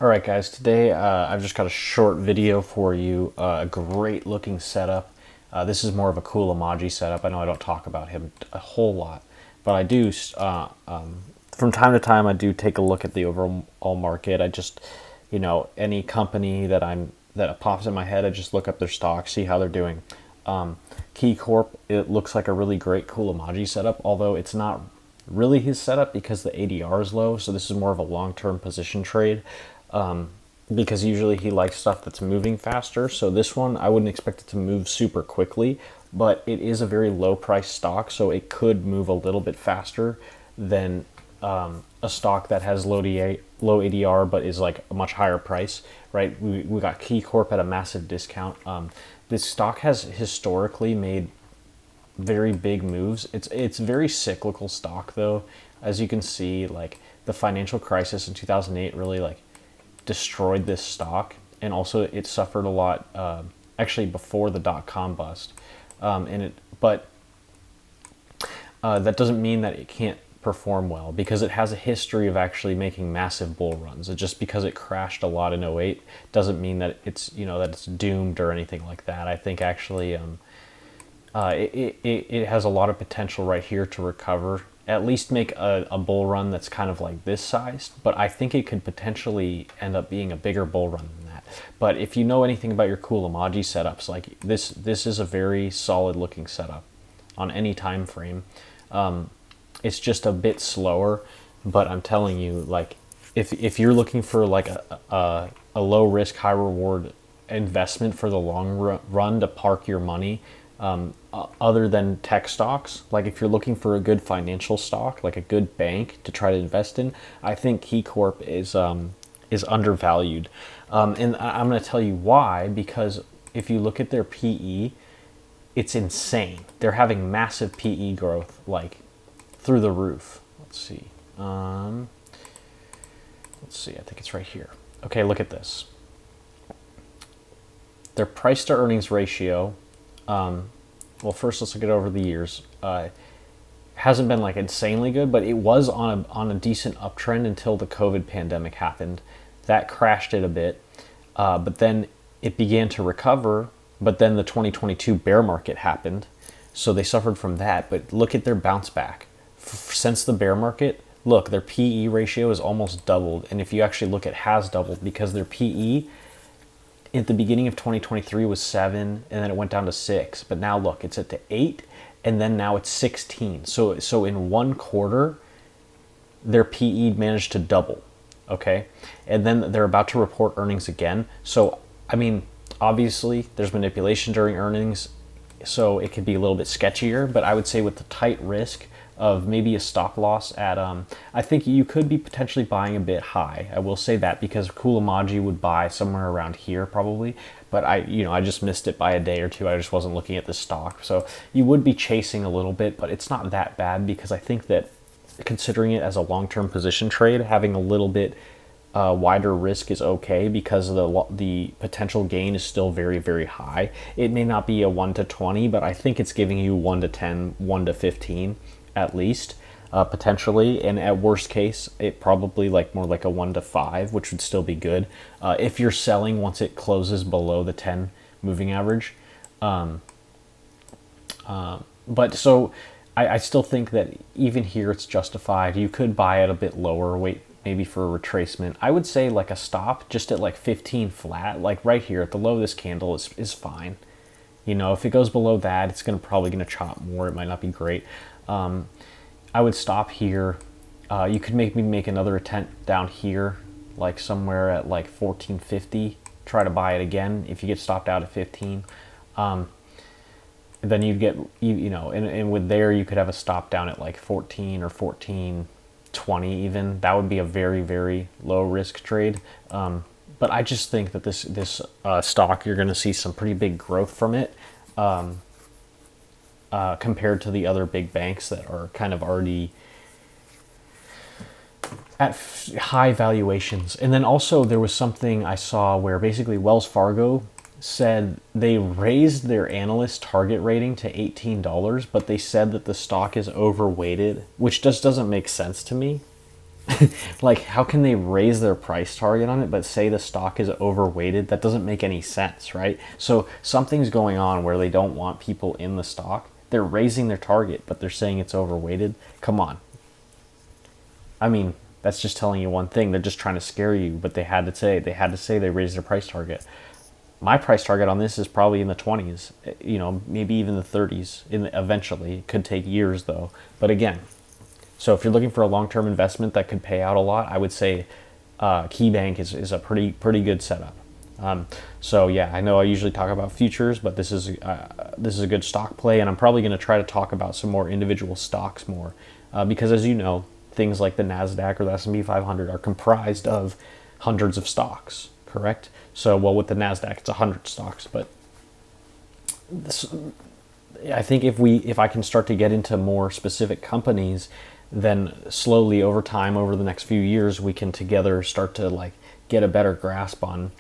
All right, guys, today I've just got a short video for you, a great looking setup. This is more of a Qullamaggie setup. I know I don't talk about him a whole lot, but I do, from time to time, I do take a look at the overall market. I just, any company that pops in my head, I just look up their stock, see how they're doing. Key Corp, it looks like a really great Qullamaggie setup, although it's not really his setup because the ADR is low, so this is more of a long-term position trade. Because usually he likes stuff that's moving faster. So this one, I wouldn't expect it to move super quickly, but it is a very low price stock, so it could move a little bit faster than a stock that has low ADR but is like a much higher price, right? We got Key Corp at a massive discount. This stock has historically made very big moves. It's very cyclical stock though. As you can see, like the financial crisis in 2008 really like destroyed this stock, and also it suffered a lot actually before the dot-com bust, but that doesn't mean that it can't perform well, because it has a history of actually making massive bull runs. Just because it crashed a lot in '08 doesn't mean that it's that it's doomed or anything like that. I think actually it has a lot of potential right here to recover, at least make a bull run that's kind of like this sized, but I think it could potentially end up being a bigger bull run than that. But if you know anything about your Qullamaggie setups, like this is a very solid looking setup on any time frame. It's just a bit slower, but I'm telling you, like if you're looking for like a low risk, high reward investment for the long run to park your money, other than tech stocks, like if you're looking for a good financial stock, like a good bank to try to invest in, I think Key Corp is undervalued, and I'm going to tell you why. Because if you look at their PE, it's insane. They're having massive PE growth, like through the roof. Let's see. I think it's right here. Okay, look at this. Their price to earnings ratio. Well, first let's look at over the years. Hasn't been like insanely good, but it was on a decent uptrend until the COVID pandemic happened. That crashed it a bit, but then it began to recover. But then the 2022 bear market happened, so they suffered from that. But look at their bounce back since the bear market. Look, their PE ratio is almost doubled, and if you actually look, it has doubled, because their PE at the beginning of 2023 was 7, and then it went down to 6. But now look, it's at the 8, and then now it's 16. So in one quarter, their PE managed to double. Okay, and then they're about to report earnings again. So I mean, obviously there's manipulation during earnings, so it could be a little bit sketchier. But I would say with the tight risk of maybe a stop loss at I think you could be potentially buying a bit high. I will say that, because Qullamaggie would buy somewhere around here probably, but I just missed it by a day or two. I just wasn't looking at the stock, so you would be chasing a little bit, but it's not that bad, because I think that considering it as a long-term position trade, having a little bit wider risk is okay, because the potential gain is still very, very high. It may not be a 1 to 20, but I think it's giving you 1 to 10, 1 to 15 at least, potentially, and at worst case it probably like more like a 1 to 5, which would still be good if you're selling once it closes below the 10 moving average. But so I still think that even here it's justified. You could buy it a bit lower, wait maybe for a retracement. I would say like a stop just at like 15 flat, like right here at the low of this candle is fine. If it goes below that, it's probably gonna chop more. It might not be great. I would stop here. You could maybe make another attempt down here, like somewhere at like 14.50. Try to buy it again if you get stopped out at 15. Then you'd get, and with there you could have a stop down at like 14 or 14.20 even. That would be a very, very low risk trade. But I just think that this stock, you're going to see some pretty big growth from it. Compared to the other big banks that are kind of already at high valuations. And then also there was something I saw where basically Wells Fargo said they raised their analyst target rating to $18, but they said that the stock is overweighted, which just doesn't make sense to me. Like, how can they raise their price target on it but say the stock is overweighted? That doesn't make any sense, right? So something's going on where they don't want people in the stock. They're raising their target, but they're saying it's overweighted. Come on. I mean, that's just telling you one thing. They're just trying to scare you, but they had to say they raised their price target. My price target on this is probably in the 20s, maybe even the 30s. Eventually, it could take years though. But again, so if you're looking for a long-term investment that could pay out a lot, I would say KeyBank is a pretty good setup. So yeah, I know I usually talk about futures, but this is a good stock play, and I'm probably going to try to talk about some more individual stocks more, because as you know, things like the NASDAQ or the S&P 500 are comprised of hundreds of stocks, correct? So, well, with the NASDAQ, it's 100 stocks, but I think if I can start to get into more specific companies, then slowly over time, over the next few years, we can together start to like get a better grasp on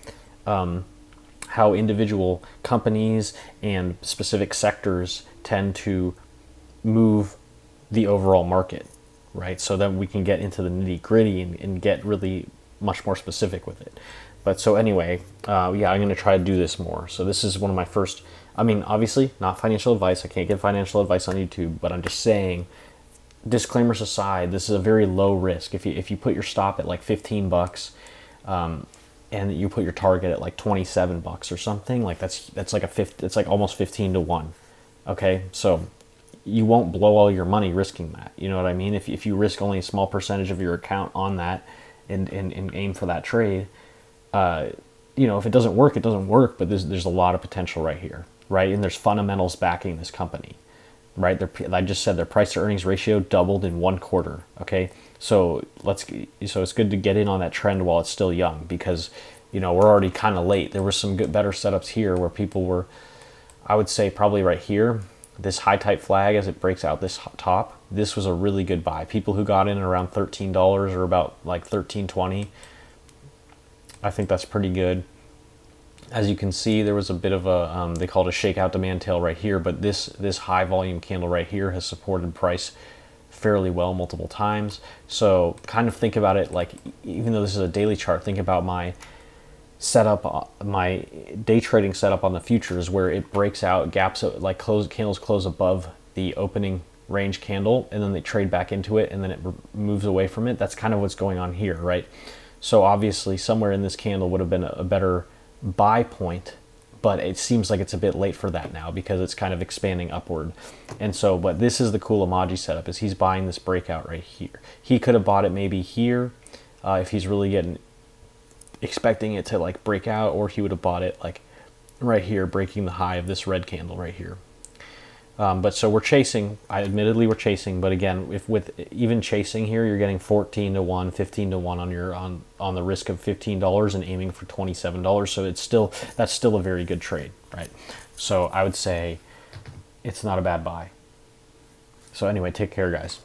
how individual companies and specific sectors tend to move the overall market, right? So then we can get into the nitty gritty and get really much more specific with it. But so anyway, yeah, I'm going to try to do this more. So this is one of my first, I mean, obviously not financial advice. I can't give financial advice on YouTube, but I'm just saying, disclaimers aside, this is a very low risk. If you put your stop at like $15, and you put your target at like $27 or something, like that's like it's like almost 15 to 1. Okay, so you won't blow all your money risking that. You know what I mean? If you risk only a small percentage of your account on that and aim for that trade, if it doesn't work, it doesn't work. But there's a lot of potential right here, right? And there's fundamentals backing this company, right? I just said their price to earnings ratio doubled in 1 quarter. Okay, so it's good to get in on that trend while it's still young, because we're already kind of late. There were some better setups here where people were, I would say probably right here, this high type flag as it breaks out this top. This was a really good buy. People who got in around $13 or about like $13.20. I think that's pretty good. As you can see, there was a bit of a, they call it a shakeout demand tail right here, but this high volume candle right here has supported price fairly well multiple times. So kind of think about it like, even though this is a daily chart, think about my setup, my day trading setup on the futures, where it breaks out gaps, like candles close above the opening range candle, and then they trade back into it, and then it moves away from it. That's kind of what's going on here, right? So obviously somewhere in this candle would have been a better buy point, but it seems like it's a bit late for that now because it's kind of expanding upward. And so, but this is the Qullamaggie setup, is he's buying this breakout right here. He could have bought it maybe here if he's really expecting it to like break out, or he would have bought it like right here, breaking the high of this red candle right here. But so we're chasing, admittedly we're chasing, but again, if with even chasing here, you're getting 14 to 1, 15 to 1 on your on the risk of $15 and aiming for $27. So that's still a very good trade, right? So I would say it's not a bad buy. So anyway, take care, guys.